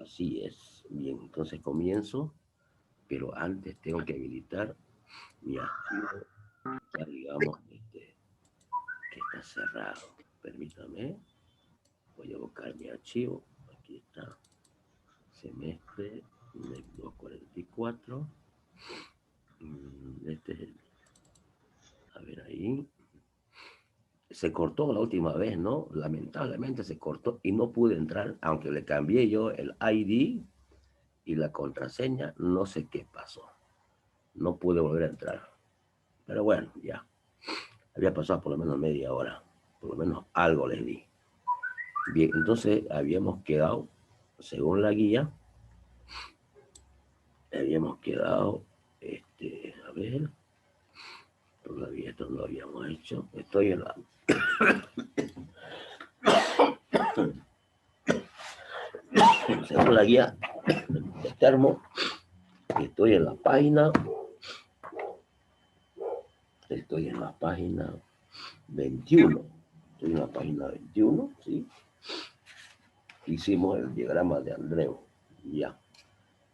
Así es. Bien, entonces comienzo, pero antes tengo que habilitar mi archivo, ya digamos, que está cerrado. Permítame, voy a buscar mi archivo. Aquí está, semestre MEC 244. Este es el, a ver ahí. Se cortó la última vez, ¿no? Lamentablemente se cortó y no pude entrar, aunque le cambié yo el ID y la contraseña, no sé qué pasó. No pude volver a entrar. Pero bueno, ya. Había pasado por lo menos media hora. Por lo menos algo les di. Bien, entonces habíamos quedado, según la guía, habíamos quedado, a ver, todavía esto no lo habíamos hecho. Estoy en la... Según la guía de Termo, estoy en la página, estoy en la página 21. Estoy en la página 21, ¿sí? Hicimos el diagrama de Andreu. Ya.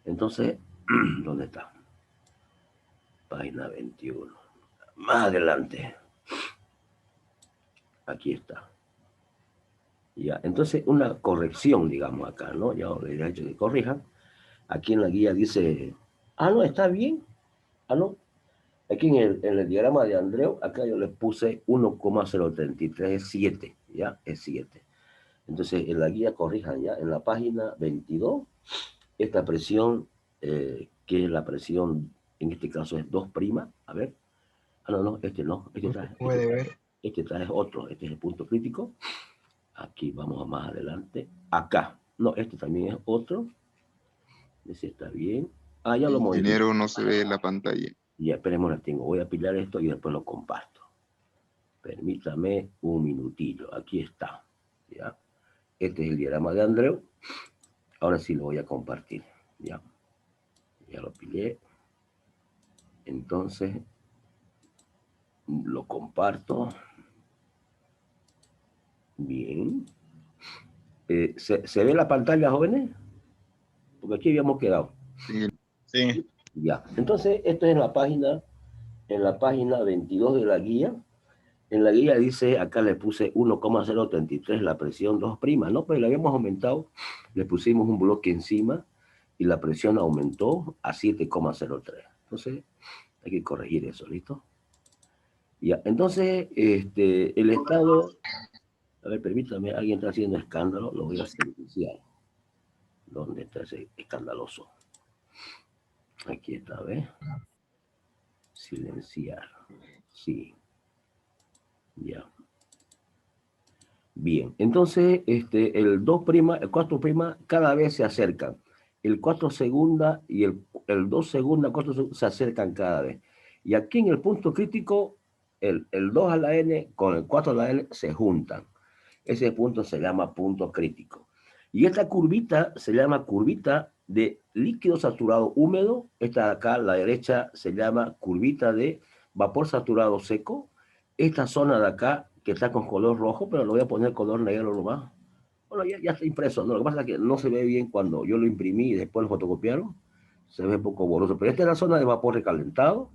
Entonces, ¿dónde está? Página 21. Más adelante. Aquí está. Ya. Entonces, una corrección, digamos, acá, ¿no? Ya les he dicho que corrijan. Aquí en la guía dice, no, está bien. No. Aquí en el diagrama de Andreu, acá yo le puse 1,033, es 7, ¿ya? Es 7. Entonces, en la guía corrijan, ¿ya? En la página 22, esta presión, que es la presión, en este caso es 2', a ver. No, este no, No se puede ver. este trae otro, este es el punto crítico. Aquí vamos a más adelante. Acá, no, este también es otro. Ese está bien. Ya lo modifico. Ingeniero, no se ve la pantalla. Ya, esperemos, la tengo. Voy a apilar esto y después lo comparto. Permítame un minutillo. Aquí está. ¿Ya? Este es el diagrama de Andreu. Ahora sí lo voy a compartir. Ya, ya lo pilé. Entonces, lo comparto. Bien. ¿Se ve la pantalla, jóvenes? Porque aquí habíamos quedado. Sí. Sí. Ya. Entonces, esto es en la página 22 de la guía. En la guía dice, acá le puse 1,033 la presión 2', ¿no? Pero le habíamos aumentado, le pusimos un bloque encima y la presión aumentó a 7,03. Entonces, hay que corregir eso, ¿listo? Ya, entonces, el estado, a ver, permítame, alguien está haciendo escándalo, lo voy a silenciar. ¿Dónde está ese escandaloso? Aquí está, ¿ves? Silenciar. Sí. Ya. Bien, entonces el 2', el 4', cada vez se acercan. El 4 segunda y el 2 segunda, 4 segunda se acercan cada vez. Y aquí en el punto crítico, el 2 a la N con el 4 a la N se juntan. Ese punto se llama punto crítico. Y esta curvita se llama curvita de líquido saturado húmedo. Esta de acá, a la derecha, se llama curvita de vapor saturado seco. Esta zona de acá, que está con color rojo, pero lo voy a poner color negro nomás. Bueno, ya está impreso, ¿no? Lo que pasa es que no se ve bien cuando yo lo imprimí y después lo fotocopiaron. Se ve un poco borroso. Pero esta es la zona de vapor recalentado.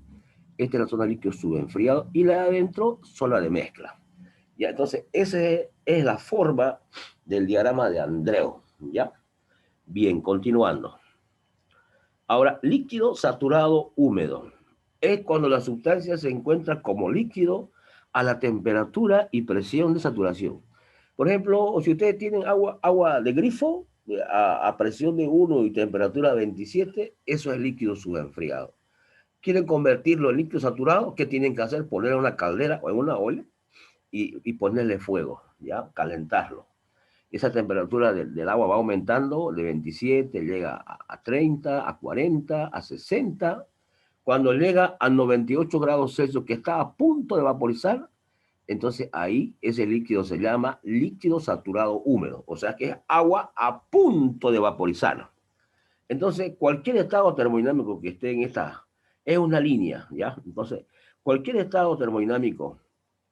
Esta es la zona de líquido subenfriado. Y la de adentro, zona de mezcla. Ya, entonces, esa es la forma del diagrama de Andreu. ¿Ya? Bien, continuando. Ahora, líquido saturado húmedo. Es cuando la sustancia se encuentra como líquido a la temperatura y presión de saturación. Por ejemplo, si ustedes tienen agua de grifo a presión de 1 y temperatura 27, eso es líquido subenfriado. ¿Quieren convertirlo en líquido saturado? ¿Qué tienen que hacer? Ponerlo en una caldera o en una olla y ponerle fuego, ¿ya? Calentarlo. Esa temperatura del agua va aumentando de 27, llega a 30, a 40, a 60. Cuando llega a 98 grados Celsius, que está a punto de vaporizar, entonces ahí ese líquido se llama líquido saturado húmedo, o sea que es agua a punto de vaporizar. Entonces, cualquier estado termodinámico que esté en esta, es una línea, ¿ya? Entonces, cualquier estado termodinámico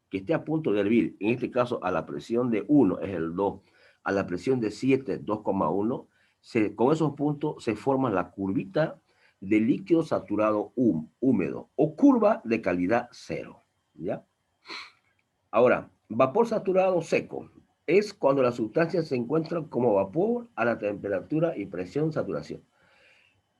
que esté a punto de hervir, en este caso a la presión de 1 es el 2, a la presión de 7, 2,1, con esos puntos se forma la curvita de líquido saturado húmedo o curva de calidad cero. ¿Ya? Ahora, vapor saturado seco es cuando las sustancias se encuentran como vapor a la temperatura y presión saturación.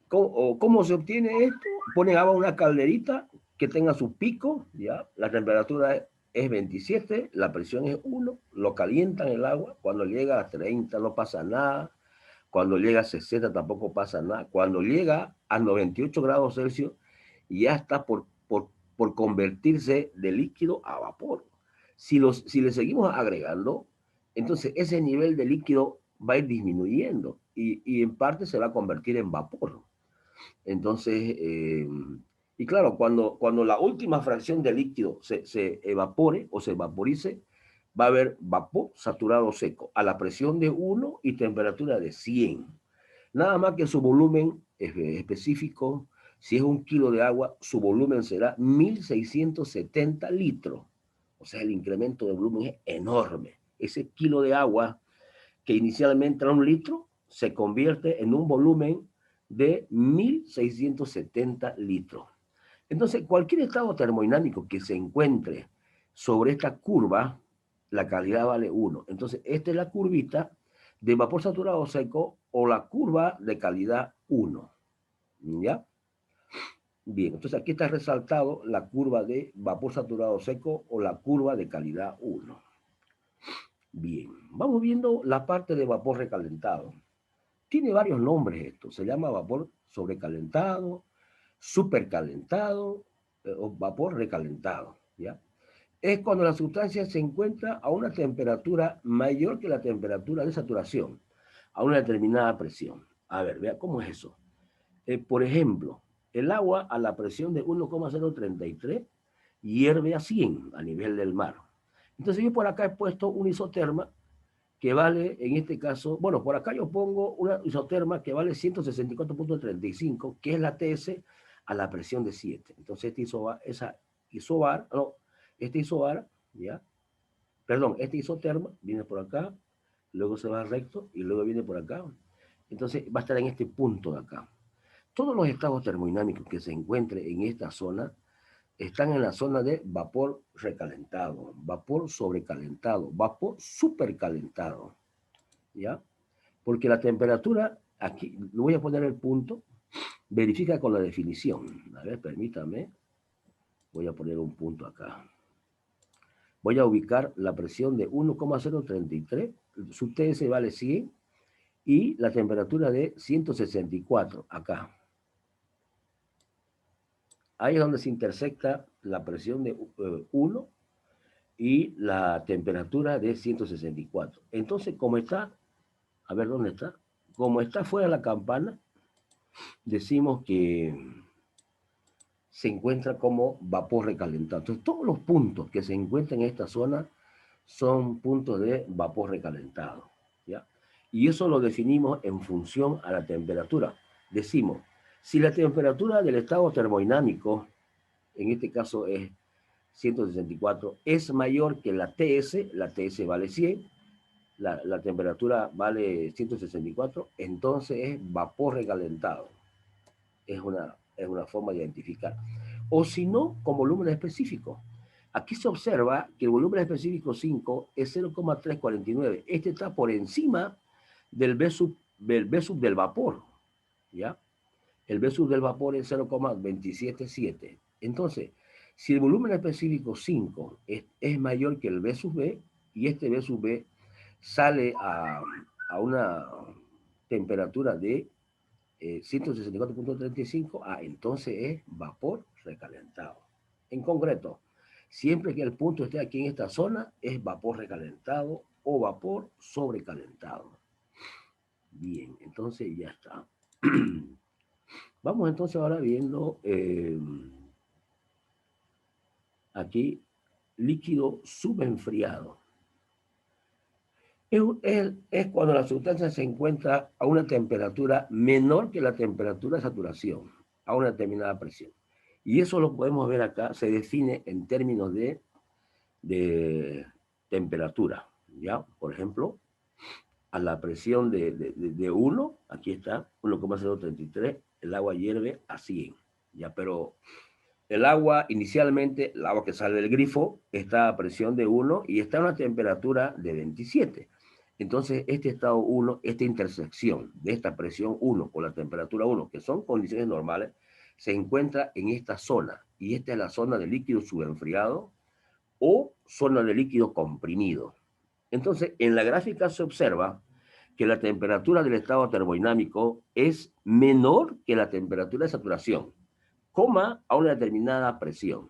¿Cómo se obtiene esto? Ponen agua en una calderita que tenga su pico, ¿ya? La temperatura es 27, la presión es 1, lo calientan el agua, cuando llega a 30 no pasa nada, cuando llega a 60 tampoco pasa nada, cuando llega a 98 grados Celsius ya está por convertirse de líquido a vapor. Si le seguimos agregando, entonces ese nivel de líquido va a ir disminuyendo y en parte se va a convertir en vapor. Entonces, y claro, cuando la última fracción de líquido se evapore o se vaporice, va a haber vapor saturado seco a la presión de 1 y temperatura de 100. Nada más que su volumen específico, si es 1 kilo de agua, su volumen será 1670 litros. O sea, el incremento de volumen es enorme. Ese kilo de agua que inicialmente era 1 litro, se convierte en un volumen de 1670 litros. Entonces, cualquier estado termodinámico que se encuentre sobre esta curva, la calidad vale 1. Entonces, esta es la curvita de vapor saturado seco o la curva de calidad 1. ¿Ya? Bien, entonces aquí está resaltado la curva de vapor saturado seco o la curva de calidad 1. Bien, vamos viendo la parte de vapor recalentado. Tiene varios nombres esto. Se llama vapor sobrecalentado, supercalentado o vapor recalentado. ¿Ya? Es cuando la sustancia se encuentra a una temperatura mayor que la temperatura de saturación, a una determinada presión. A ver, vea cómo es eso. Por ejemplo, el agua a la presión de 1,033 hierve a 100 a nivel del mar. Entonces yo por acá he puesto un isoterma que vale, en este caso, bueno, por acá yo pongo una isoterma que vale 164.35, que es la TS a la presión de 7. Entonces este isobar, ¿ya? Perdón, este isoterma viene por acá, luego se va recto y luego viene por acá. Entonces va a estar en este punto de acá. Todos los estados termodinámicos que se encuentren en esta zona están en la zona de vapor recalentado, vapor sobrecalentado, vapor supercalentado. ¿Ya? Porque la temperatura, aquí le voy a poner el punto, verifica con la definición. A ver, permítame, voy a poner un punto acá. Voy a ubicar la presión de 1,033, su TS vale 100, y la temperatura de 164, acá. Ahí es donde se intersecta la presión de 1 y la temperatura de 164. Entonces, como está, a ver dónde está, como está fuera la campana, decimos que se encuentra como vapor recalentado. Entonces, todos los puntos que se encuentran en esta zona son puntos de vapor recalentado, ¿ya? Y eso lo definimos en función a la temperatura. Decimos, si la temperatura del estado termodinámico, en este caso es 164, es mayor que la TS vale 100, la temperatura vale 164, entonces es vapor recalentado. Es una forma de identificar. O si no, con volumen específico. Aquí se observa que el volumen específico 5 es 0,349. Este está por encima del B sub del vapor. ¿Ya? El B sub del vapor es 0,277. Entonces, si el volumen específico 5 es mayor que el B sub B, y este B sub B sale a una temperatura de 164.35, entonces es vapor recalentado. En concreto, siempre que el punto esté aquí en esta zona, es vapor recalentado o vapor sobrecalentado. Bien, entonces ya está. Vamos entonces ahora viendo aquí líquido subenfriado. Es cuando la sustancia se encuentra a una temperatura menor que la temperatura de saturación, a una determinada presión. Y eso lo podemos ver acá, se define en términos de temperatura. ¿Ya? Por ejemplo, a la presión de 1, aquí está, 1,033, el agua hierve a 100, ya, pero el agua inicialmente, el agua que sale del grifo, está a presión de 1 y está a una temperatura de 27. Entonces, este estado 1, esta intersección de esta presión 1 con la temperatura 1, que son condiciones normales, se encuentra en esta zona. Y esta es la zona de líquido subenfriado o zona de líquido comprimido. Entonces, en la gráfica se observa que la temperatura del estado termodinámico es menor que la temperatura de saturación, coma a una determinada presión.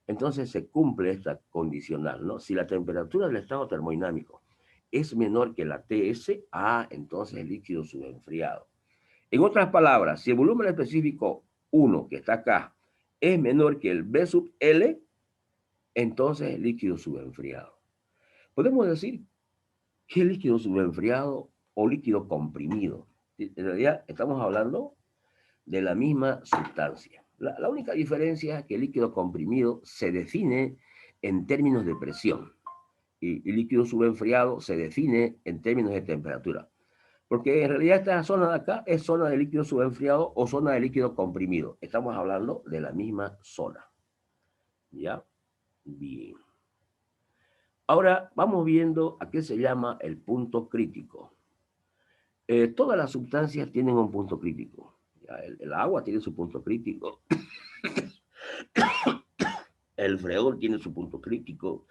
Entonces se cumple esta condicional, ¿no? Si la temperatura del estado termodinámico es menor que la TS, entonces el líquido subenfriado. En otras palabras, si el volumen específico 1, que está acá, es menor que el B sub L, entonces el líquido subenfriado. Podemos decir que es líquido subenfriado o líquido comprimido. En realidad estamos hablando de la misma sustancia. La única diferencia es que el líquido comprimido se define en términos de presión y el líquido subenfriado se define en términos de temperatura. Porque en realidad esta zona de acá es zona de líquido subenfriado o zona de líquido comprimido. Estamos hablando de la misma zona. ¿Ya? Bien. Ahora vamos viendo a qué se llama el punto crítico. Todas las sustancias tienen un punto crítico. ¿Ya? El agua tiene su punto crítico. El freón tiene su punto crítico.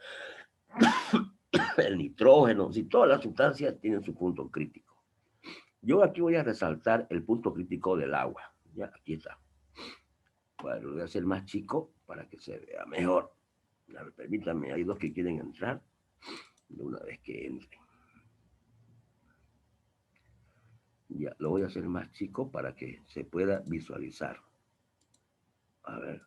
El nitrógeno, si todas las sustancias tienen su punto crítico. Yo aquí voy a resaltar el punto crítico del agua. Ya, aquí está. Bueno, lo voy a hacer más chico para que se vea mejor. A ver, permítanme, hay dos que quieren entrar. De una vez que entren. Ya, lo voy a hacer más chico para que se pueda visualizar. A ver.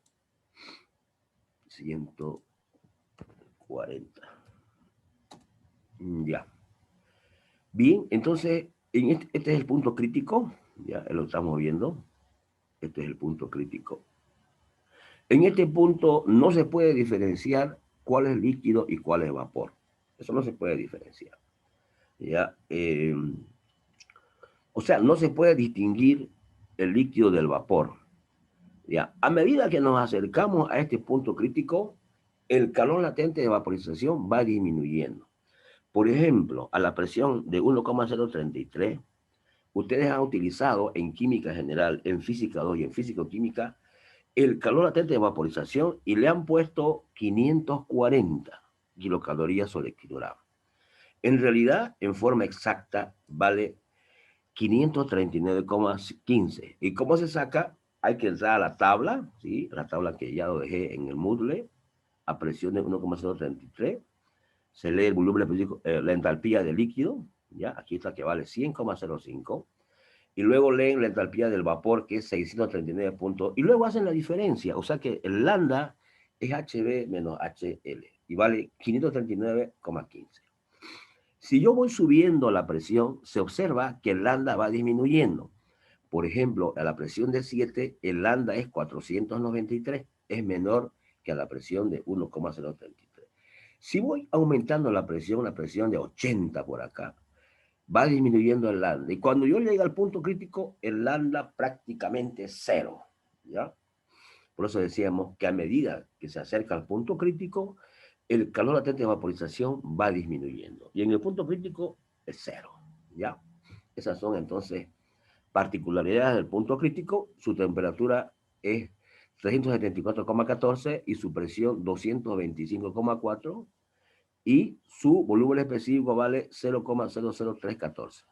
140. Ya. Bien, entonces, este es el punto crítico. Ya lo estamos viendo. Este es el punto crítico. En este punto no se puede diferenciar cuál es líquido y cuál es vapor. Eso no se puede diferenciar. ¿Ya? O sea, no se puede distinguir el líquido del vapor. ¿Ya? A medida que nos acercamos a este punto crítico, el calor latente de vaporización va disminuyendo. Por ejemplo, a la presión de 1,033, ustedes han utilizado en química general, en física 2 y en físico-química, el calor latente de vaporización y le han puesto 540 kilocalorías sobre kilogramo. En realidad, en forma exacta, vale 539,15. ¿Y cómo se saca? Hay que entrar a la tabla, ¿sí? La tabla que ya lo dejé en el Moodle, a presión de 1,033. Se lee el volumen específico, la entalpía del líquido, ¿ya? Aquí está que vale 100,05. Y luego leen la entalpía del vapor, que es 639 puntos, y luego hacen la diferencia, o sea que el lambda es HB menos HL, y vale 539,15. Si yo voy subiendo la presión, se observa que el lambda va disminuyendo. Por ejemplo, a la presión de 7, el lambda es 493, es menor que a la presión de 1,033. Si voy aumentando la presión de 80 por acá, va disminuyendo el lambda. Y cuando yo llego al punto crítico, el lambda prácticamente es cero. ¿Ya? Por eso decíamos que a medida que se acerca al punto crítico, el calor latente de vaporización va disminuyendo. Y en el punto crítico es cero. ¿Ya? Esas son entonces particularidades del punto crítico. Su temperatura es 374,14 y su presión 225,4 y su volumen específico vale 0,00314.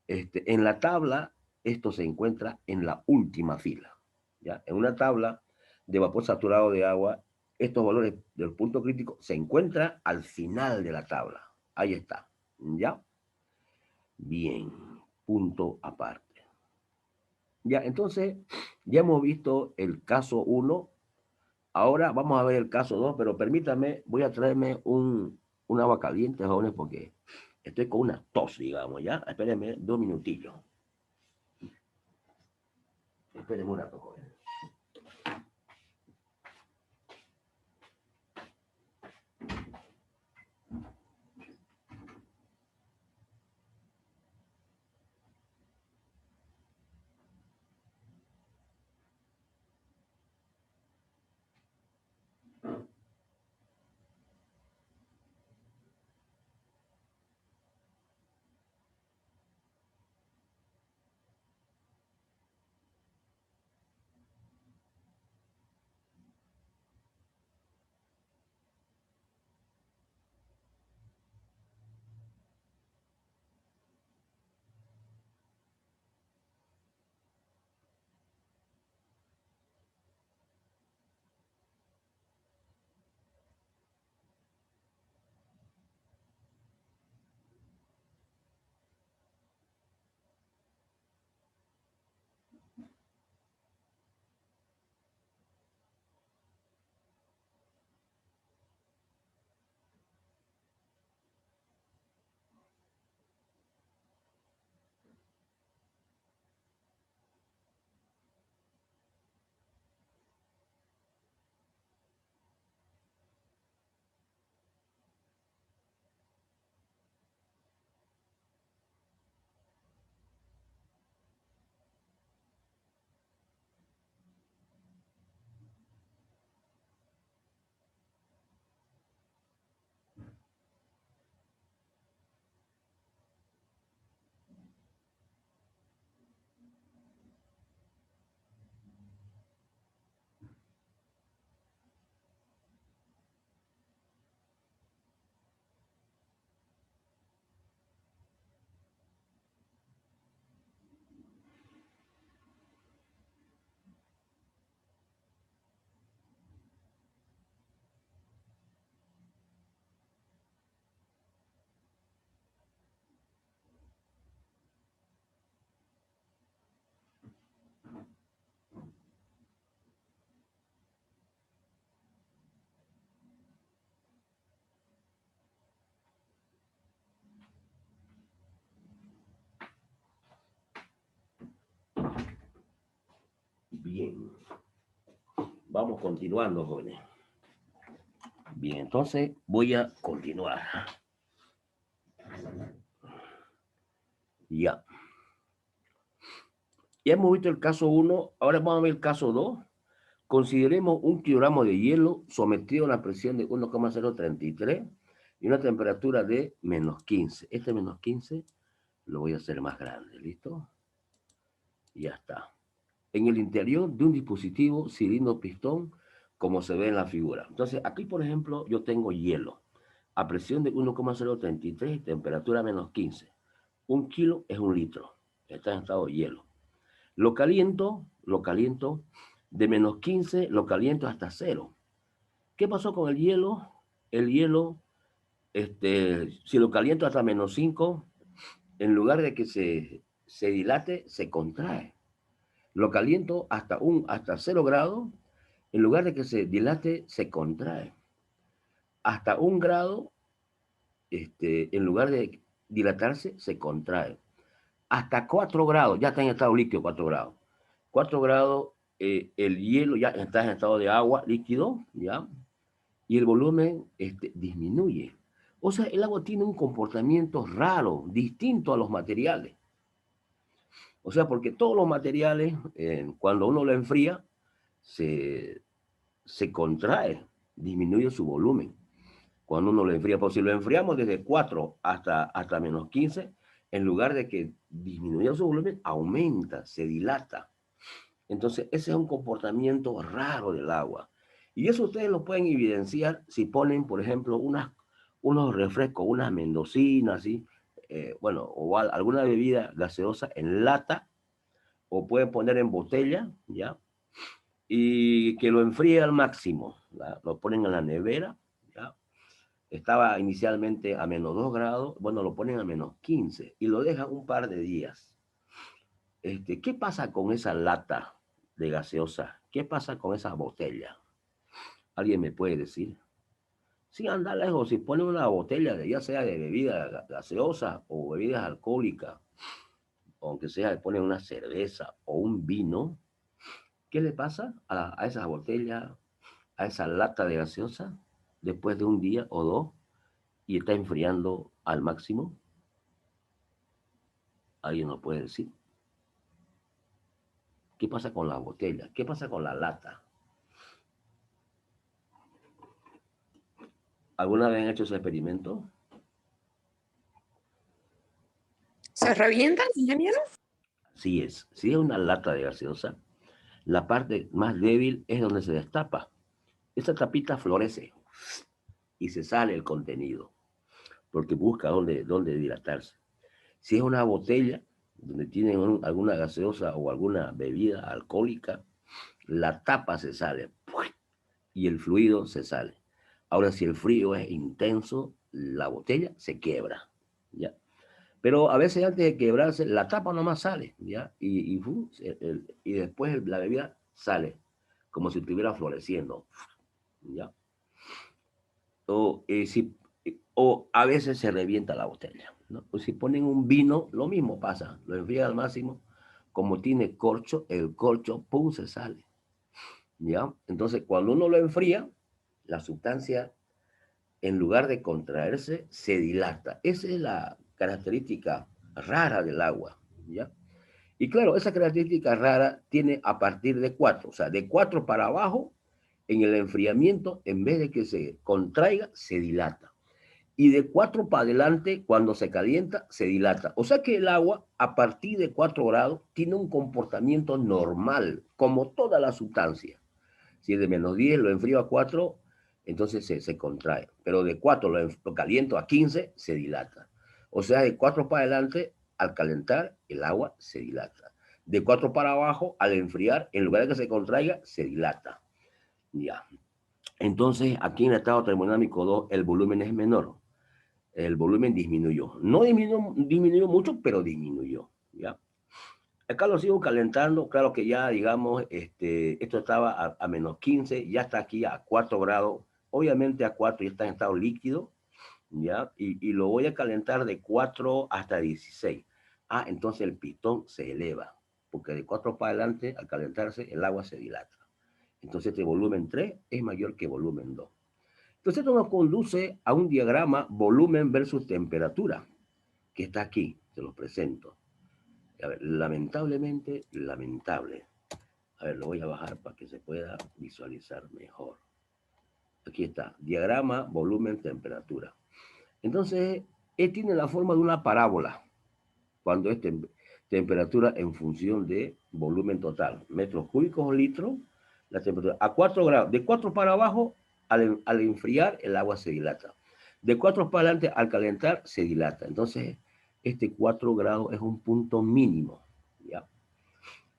En la tabla, esto se encuentra en la última fila. ¿Ya? En una tabla de vapor saturado de agua, estos valores del punto crítico se encuentran al final de la tabla. Ahí está. ¿Ya? Bien. Punto aparte. Ya, entonces, ya hemos visto el caso 1. Ahora vamos a ver el caso 2, pero permítame, voy a traerme un agua caliente, jóvenes, porque estoy con una tos, digamos, ¿ya? Espérenme 2 minutillos. Espérenme un rato, jóvenes. Vamos continuando, jóvenes. Bien, entonces voy a continuar. Ya. Ya hemos visto el caso 1, ahora vamos a ver el caso 2. Consideremos un kilogramo de hielo sometido a una presión de 1,033 y una temperatura de -15. Este -15 lo voy a hacer más grande, ¿listo? Ya está. En el interior de un dispositivo cilindro pistón, como se ve en la figura. Entonces, aquí, por ejemplo, yo tengo hielo a presión de 1,033 y temperatura -15. Un kilo es un litro. Está en estado de hielo. Lo caliento de -15, lo caliento hasta 0. ¿Qué pasó con el hielo? El hielo, si lo caliento hasta -5, en lugar de que se dilate, se contrae. Lo caliento hasta 0 grados, en lugar de que se dilate, se contrae. Hasta 1 grado, en lugar de dilatarse, se contrae. Hasta 4 grados, ya está en estado líquido 4 grados. 4 grados, el hielo ya está en estado de agua líquido, ¿ya? Y el volumen disminuye. O sea, el agua tiene un comportamiento raro, distinto a los materiales. O sea, porque todos los materiales, cuando uno lo enfría, se contrae, disminuye su volumen. Cuando uno lo enfría, pues si lo enfriamos desde 4 hasta -15, en lugar de que disminuya su volumen, aumenta, se dilata. Entonces, ese es un comportamiento raro del agua. Y eso ustedes lo pueden evidenciar si ponen, por ejemplo, unos refrescos, unas mendocinas, ¿sí? Bueno, o alguna bebida gaseosa en lata, o pueden poner en botella, ¿ya? Y que lo enfríe al máximo, ¿ya? Lo ponen en la nevera, ¿ya? Estaba inicialmente a -2 grados, bueno, lo ponen a -15 y lo dejan un par de días. ¿Qué pasa con esa lata de gaseosa? ¿Qué pasa con esa botella? ¿Alguien me puede decir? Sin andar lejos, si ponen una botella, ya sea de bebida gaseosa o bebidas alcohólicas, aunque sea, ponen una cerveza o un vino, ¿qué le pasa a esa botella, a esa lata de gaseosa, después de un día o dos, y está enfriando al máximo? ¿Alguien nos puede decir? ¿Qué pasa con la botella? ¿Qué pasa con la lata? ¿Alguna vez han hecho ese experimento? ¿Se revientan, ingeniero? Sí es. Si es una lata de gaseosa, la parte más débil es donde se destapa. Esa tapita florece y se sale el contenido, porque busca dónde dilatarse. Si es una botella donde tienen alguna gaseosa o alguna bebida alcohólica, la tapa se sale y el fluido se sale. Ahora, si el frío es intenso, la botella se quiebra, ¿ya? Pero a veces antes de quebrarse, la tapa nomás sale, ¿ya? Y después la bebida sale, como si estuviera floreciendo, ¿ya? O, o a veces se revienta la botella, ¿no? O si ponen un vino, lo mismo pasa, lo enfrían al máximo, como tiene corcho, el corcho, pum, se sale, ¿ya? Entonces, cuando uno lo enfría, la sustancia, en lugar de contraerse, se dilata. Esa es la característica rara del agua, ¿ya? Y claro, esa característica rara tiene a partir de 4, o sea, de 4 para abajo, en el enfriamiento, en vez de que se contraiga, se dilata. Y de 4 para adelante, cuando se calienta, se dilata. O sea que el agua, a partir de 4 grados, tiene un comportamiento normal, como toda la sustancia. Si es de -10, lo enfrío a 4, entonces se contrae. Pero de 4 lo caliento a 15, se dilata. O sea, de 4 para adelante, al calentar, el agua se dilata. De 4 para abajo, al enfriar, en lugar de que se contraiga, se dilata. Ya. Entonces, aquí en el estado termodinámico 2, el volumen es menor. El volumen disminuyó. No disminuyó mucho, pero disminuyó. ¿Ya? Acá lo sigo calentando, claro que ya, digamos, esto estaba a -15, ya está aquí a 4 grados, obviamente a 4 ya está en estado líquido, ¿ya? Y lo voy a calentar de 4 hasta 16. Ah, entonces el pistón se eleva, porque de 4 para adelante, al calentarse, el agua se dilata. Entonces este volumen 3 es mayor que volumen 2. Entonces esto nos conduce a un diagrama volumen versus temperatura, que está aquí, se los presento. A ver, lamentablemente, lamentable. A ver, lo voy a bajar para que se pueda visualizar mejor. Aquí está, diagrama, volumen, temperatura. Entonces, tiene la forma de una parábola, cuando es temperatura en función de volumen total, metros cúbicos o litros, la temperatura a 4 grados. De 4 para abajo, al enfriar, el agua se dilata. De 4 para adelante, al calentar, se dilata. Entonces, este 4 grados es un punto mínimo, ¿ya?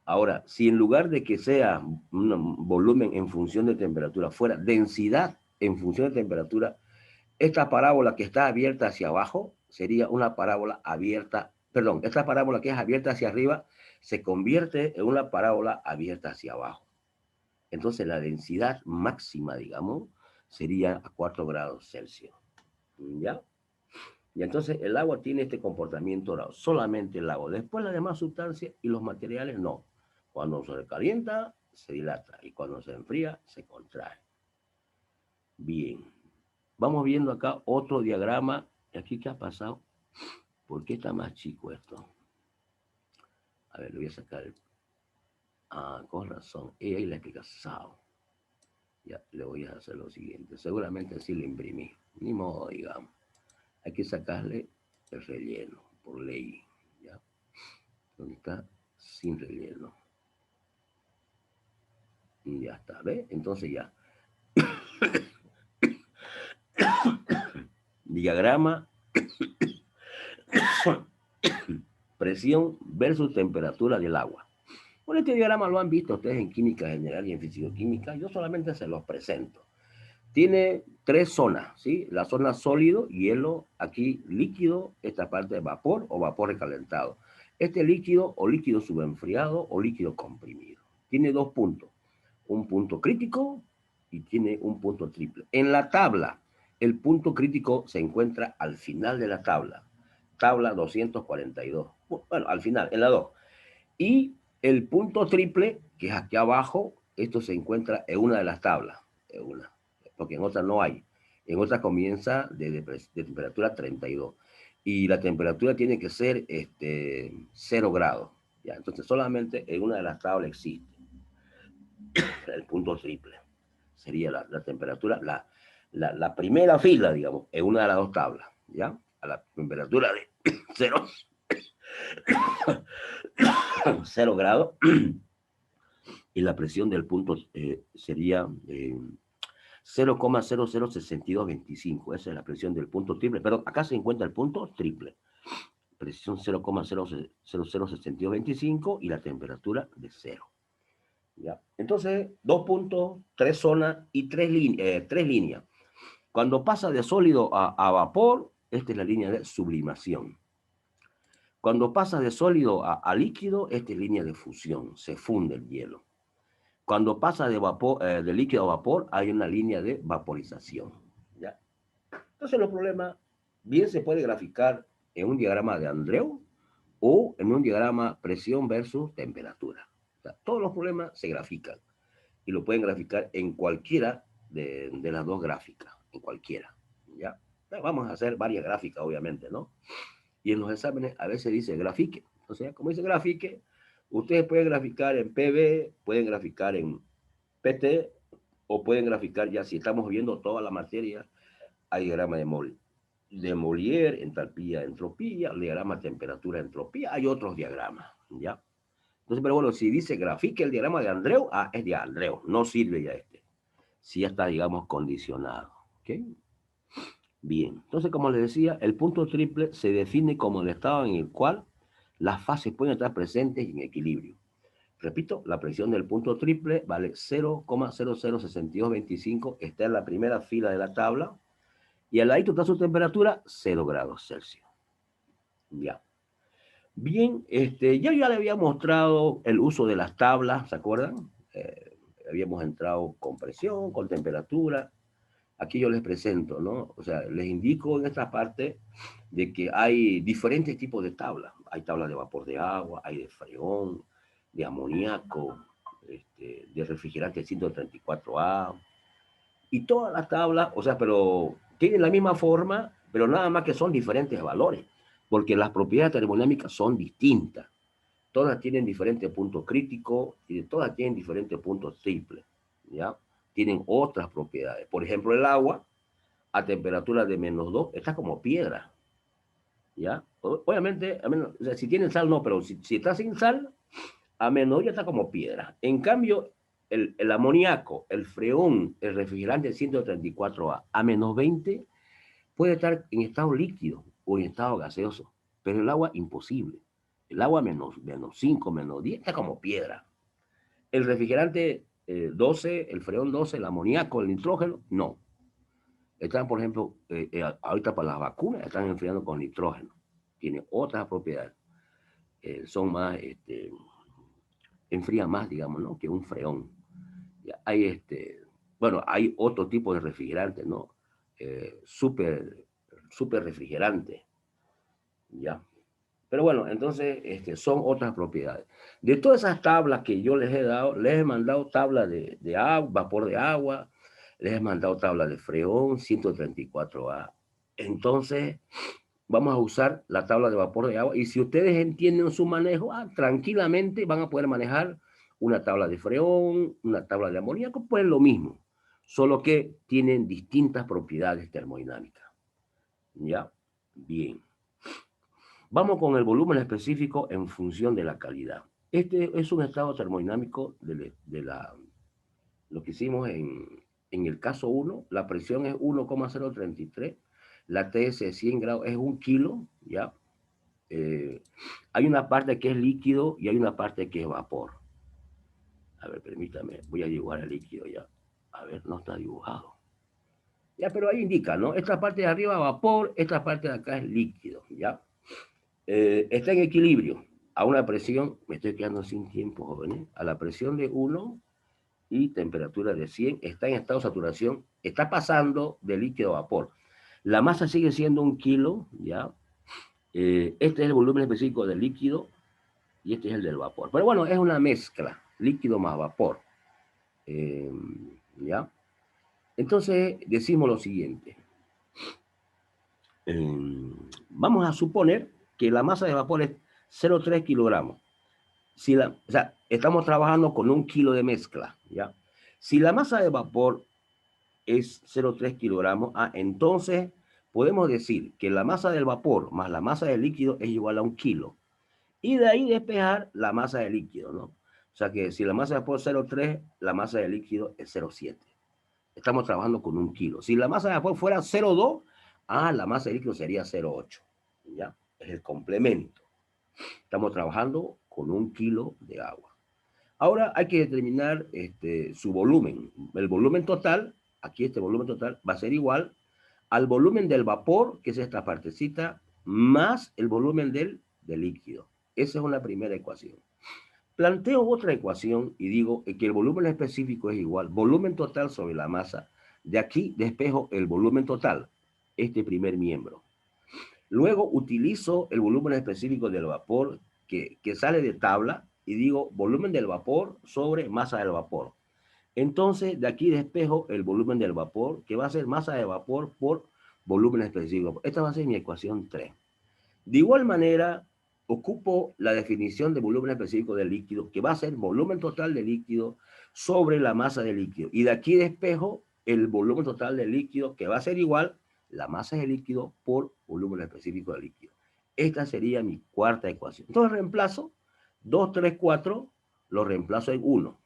Ahora, si en lugar de que sea un volumen en función de temperatura, fuera densidad en función de temperatura, esta parábola que está abierta hacia abajo sería una parábola abierta, perdón, esta parábola que es abierta hacia arriba se convierte en una parábola abierta hacia abajo. Entonces la densidad máxima, digamos, sería a 4 grados Celsius. ¿Ya? Y entonces el agua tiene este comportamiento raro, solamente el agua. Después las demás sustancias y los materiales no. Cuando se calienta, se dilata, y cuando se enfría, se contrae. Bien. Vamos viendo acá otro diagrama. ¿Aquí qué ha pasado? ¿Por qué está más chico esto? A ver, lo voy a sacar. Ah, con razón. Y ahí la explicación. Ya, le voy a hacer lo siguiente. Seguramente así lo imprimí. Ni modo, digamos. Hay que sacarle el relleno, por ley. ¿Ya? Donde está sin relleno. Ya está, ¿ves? Entonces ya. Diagrama presión versus temperatura del agua. Bueno, este diagrama lo han visto ustedes en química general y en fisicoquímica. Yo solamente se los presento. Tiene 3 zonas, ¿sí? La zona sólido, hielo, aquí líquido, esta parte de vapor o vapor recalentado. Este líquido o líquido subenfriado o líquido comprimido. Tiene 2 puntos. Un punto crítico y tiene un punto triple. En la tabla, el punto crítico se encuentra al final de la tabla. Tabla 242. Bueno, al final, en la 2. Y el punto triple, que es aquí abajo, esto se encuentra en una de las tablas. En una, porque en otras no hay. En otras comienza de temperatura 32. Y la temperatura tiene que ser 0 grados. ¿Ya? Entonces solamente en una de las tablas existe el punto triple. Sería la temperatura, la primera fila, digamos, en una de las 2 tablas. ¿Ya? A la temperatura de 0 0 grados y la presión del punto sería 0,006225. Esa es la presión del punto triple. Perdón, acá se encuentra el punto triple. Presión 0,006225 y la temperatura de 0. ¿Ya? Entonces, 2 puntos, 3 zonas y 3 líneas. Cuando pasa de sólido a vapor, esta es la línea de sublimación. Cuando pasa de sólido a líquido, esta es línea de fusión, se funde el hielo. Cuando pasa de líquido a vapor, hay una línea de vaporización. ¿Ya? Entonces los problemas bien se puede graficar en un diagrama de Andreev o en un diagrama presión versus temperatura. O sea, todos los problemas se grafican y lo pueden graficar en cualquiera de las 2 gráficas, en cualquiera. ¿Ya? Vamos a hacer varias gráficas, obviamente, ¿no? Y en los exámenes a veces dice grafique. O sea, como dice grafique, ustedes pueden graficar en PV, pueden graficar en PT, o pueden graficar ya, si estamos viendo toda la materia, hay diagrama de Molière, entalpía, entropía, diagrama temperatura, entropía, hay otros diagramas, ¿ya? Entonces, pero bueno, si dice grafique el diagrama de Andreev, es de Andreev, no sirve ya si ya está, digamos, condicionado, ¿ok? Bien, entonces como les decía, el punto triple se define como el estado en el cual las fases pueden estar presentes y en equilibrio. Repito, la presión del punto triple vale 0,006225, está en la primera fila de la tabla, y al ladito está su temperatura, 0 grados Celsius. Ya. Bien, ya le había mostrado el uso de las tablas, ¿se acuerdan? Habíamos entrado con presión, con temperatura. Aquí yo les presento, ¿no? O sea, les indico en esta parte de que hay diferentes tipos de tablas. Hay tablas de vapor de agua, hay de freón, de amoníaco, de refrigerante 134A, y todas las tablas, o sea, pero tienen la misma forma, pero nada más que son diferentes valores, porque las propiedades termodinámicas son distintas. Todas tienen diferentes puntos críticos y todas tienen diferentes puntos triples, ¿ya? Tienen otras propiedades. Por ejemplo, el agua a temperatura de -2 está como piedra, ¿ya? Obviamente, a menos, o sea, si tienen sal no, pero si está sin sal, a -2 ya está como piedra. En cambio, el amoníaco, el freón, el refrigerante 134A, a -20 puede estar en estado líquido o en estado gaseoso, pero el agua imposible. El agua -5, -10 está como piedra. El refrigerante 12, el freón 12, el amoníaco, el nitrógeno, no. Están, por ejemplo, ahorita para las vacunas, están enfriando con nitrógeno. Tiene otras propiedades. Son más, enfría más, digamos, ¿no? Que un freón. Hay, bueno, hay otro tipo de refrigerante, ¿no? Súper refrigerante, ¿ya? Pero bueno, entonces son otras propiedades. De todas esas tablas que yo les he dado, les he mandado tabla de agua, vapor de agua, les he mandado tabla de freón 134A. Entonces, vamos a usar la tabla de vapor de agua y si ustedes entienden su manejo, tranquilamente van a poder manejar una tabla de freón, una tabla de amoníaco, pues lo mismo, solo que tienen distintas propiedades termodinámicas. ¿Ya? Bien. Vamos con el volumen específico en función de la calidad. Este es un estado termodinámico lo que hicimos en el caso 1. La presión es 1,033. La TS de 100 grados es 1 kilo, ¿ya? Hay una parte que es líquido y hay una parte que es vapor. A ver, permítame, voy a dibujar el líquido ya. A ver, no está dibujado. Ya, pero ahí indica, ¿no? Esta parte de arriba vapor, esta parte de acá es líquido, ¿ya? Está en equilibrio. A una presión, me estoy quedando sin tiempo, jóvenes, a la presión de 1 y temperatura de 100, está en estado de saturación, está pasando de líquido a vapor. La masa sigue siendo 1 kilo, ¿ya? Este es el volumen específico del líquido y este es el del vapor. Pero bueno, es una mezcla, líquido más vapor. ¿Ya? Entonces decimos lo siguiente. Vamos a suponer que la masa de vapor es 0,3 kilogramos. O sea, estamos trabajando con 1 kilo de mezcla, ¿ya? Si la masa de vapor es 0,3 kilogramos, entonces podemos decir que la masa del vapor más la masa del líquido es igual a 1 kilo. Y de ahí despejar la masa de líquido, ¿no? O sea que si la masa de vapor es 0,3, la masa de líquido es 0,7. Estamos trabajando con 1 kilo. Si la masa de vapor fuera 0,2, la masa de líquido sería 0,8. ¿Ya? Es el complemento. Estamos trabajando con 1 kilo de agua. Ahora hay que determinar su volumen. El volumen total, aquí este volumen total, va a ser igual al volumen del vapor, que es esta partecita, más el volumen del líquido. Esa es una primera ecuación. Planteo otra ecuación y digo que el volumen específico es igual, volumen total sobre la masa. De aquí despejo el volumen total, este primer miembro. Luego utilizo el volumen específico del vapor que sale de tabla y digo volumen del vapor sobre masa del vapor. Entonces, de aquí despejo el volumen del vapor, que va a ser masa de vapor por volumen específico. Esta va a ser mi ecuación 3. De igual manera, ocupo la definición de volumen específico del líquido, que va a ser volumen total de líquido sobre la masa del líquido. Y de aquí despejo el volumen total del líquido, que va a ser igual la masa del líquido por volumen específico del líquido. Esta sería mi cuarta ecuación. Entonces reemplazo 2, 3, 4, lo reemplazo en 1.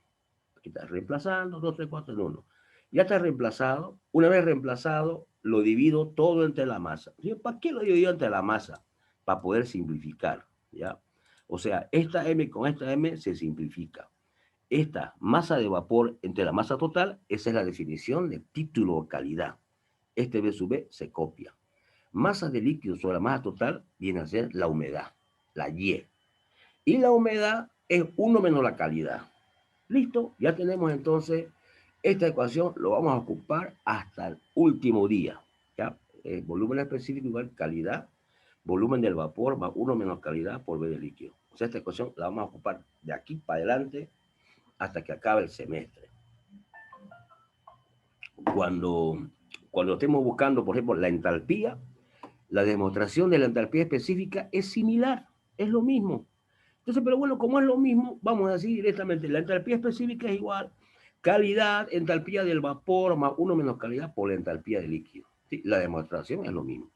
Aquí está reemplazando 2, 3, 4 en 1. Ya está reemplazado. Una vez reemplazado, lo divido todo entre la masa. ¿Para qué lo divido entre la masa? Para poder simplificar, ¿ya? O sea, esta M con esta M se simplifica. Esta masa de vapor entre la masa total, esa es la definición de título o calidad. Este B sub B se copia. Masa de líquido sobre la masa total viene a ser la humedad, la Y. Y la humedad es 1 menos la calidad. Listo, ya tenemos entonces esta ecuación, lo vamos a ocupar hasta el último día. ¿Ya? Volumen específico igual calidad, volumen del vapor más 1 menos calidad por B de líquido. O sea, esta ecuación la vamos a ocupar de aquí para adelante hasta que acabe el semestre. Cuando estemos buscando, por ejemplo, la entalpía, la demostración de la entalpía específica es similar, es lo mismo. Entonces, pero bueno, como es lo mismo, vamos a decir directamente, la entalpía específica es igual calidad, entalpía del vapor más 1 menos calidad por la entalpía del líquido. ¿Sí? La demostración es lo mismo.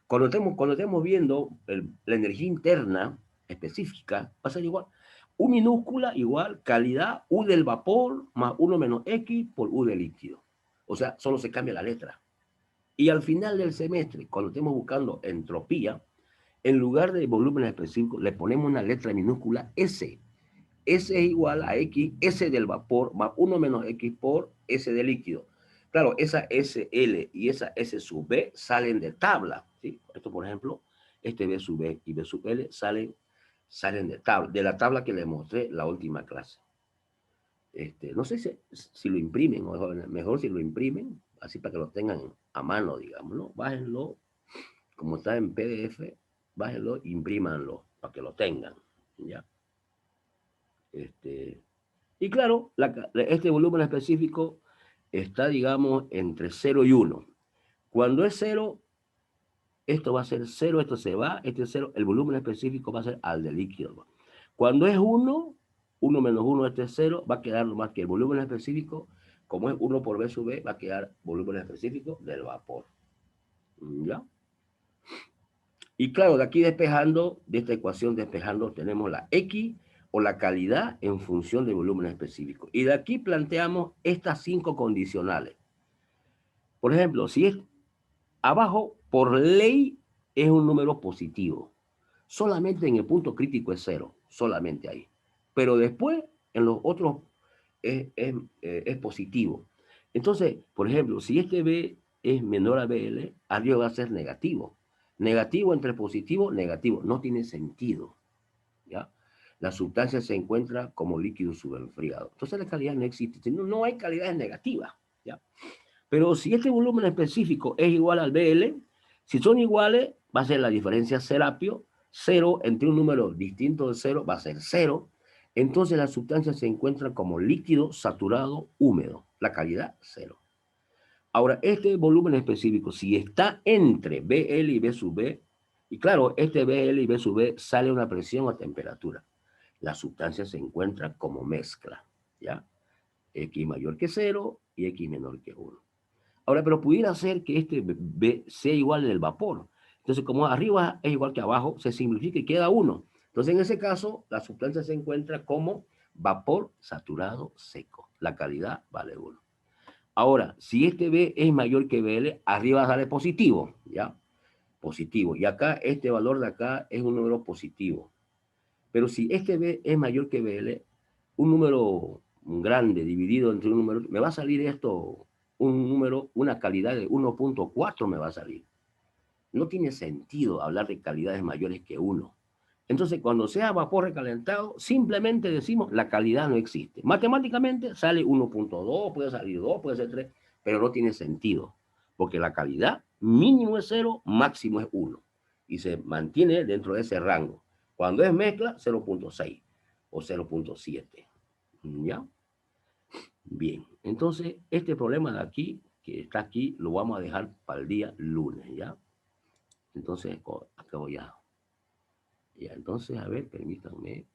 Cuando estemos viendo la energía interna específica, va a ser igual. U minúscula igual calidad U del vapor más 1 menos X por U del líquido. O sea, solo se cambia la letra. Y al final del semestre, cuando estemos buscando entropía, en lugar de volumen específico, le ponemos una letra minúscula S. S es igual a X, S del vapor, más 1 menos X por S del líquido. Claro, esa SL y esa S sub B salen de tabla. ¿Sí? Esto, por ejemplo, este B sub B y B sub L salen de la tabla que les mostré la última clase. No sé si lo imprimen, o mejor si lo imprimen, así para que lo tengan a mano, digamos, ¿no? Bájenlo, como está en PDF, bájenlo, imprímanlo, para que lo tengan, ¿ya? Y claro, este volumen específico está, digamos, entre 0 y 1. Cuando es 0, esto va a ser 0, esto se va, este es 0, el volumen específico va a ser al del líquido. Cuando es 1, 1 menos 1, este es 0, va a quedar lo más que el volumen específico, como es 1 por B sub B, va a quedar volumen específico del vapor. ¿Ya? Y claro, de aquí despejando, de esta ecuación despejando, tenemos la X o la calidad en función del volumen específico. Y de aquí planteamos estas 5 condicionales. Por ejemplo, si es abajo, por ley, es un número positivo. Solamente en el punto crítico es 0, solamente ahí. Pero después, en los otros, es positivo. Entonces, por ejemplo, si este B es menor a BL, arriba va a ser negativo. Negativo entre positivo, negativo. No tiene sentido. ¿Ya? La sustancia se encuentra como líquido subenfriado. Entonces la calidad no existe. No hay calidades negativas. ¿Ya? Pero si este volumen específico es igual al BL, si son iguales, va a ser la diferencia Serapio. 0 entre un número distinto de 0 va a ser 0. Entonces la sustancia se encuentra como líquido saturado húmedo. La calidad 0. Ahora, este volumen específico, si está entre BL y B sub B, y claro, este BL y B sub B sale a una presión a temperatura. La sustancia se encuentra como mezcla, ¿ya? X mayor que 0 y X menor que 1. Ahora, pero pudiera ser que este B sea igual en el vapor. Entonces, como arriba es igual que abajo, se simplifica y queda 1. Entonces, en ese caso, la sustancia se encuentra como vapor saturado seco. La calidad vale 1. Ahora, si este B es mayor que BL, arriba sale positivo, ¿ya? Positivo. Y acá, este valor de acá es un número positivo. Pero si este B es mayor que BL, un número grande dividido entre un número, me va a salir esto, un número, una calidad de 1.4 me va a salir. No tiene sentido hablar de calidades mayores que 1. Entonces, cuando sea vapor recalentado, simplemente decimos la calidad no existe. Matemáticamente sale 1.2, puede salir 2, puede ser 3, pero no tiene sentido, porque la calidad mínimo es 0, máximo es 1, y se mantiene dentro de ese rango. Cuando es mezcla, 0.6 o 0.7. ¿Ya? Bien, entonces este problema de aquí, que está aquí, lo vamos a dejar para el día lunes, ¿ya? Entonces, acabo ya. Ya, entonces, a ver, permítanme.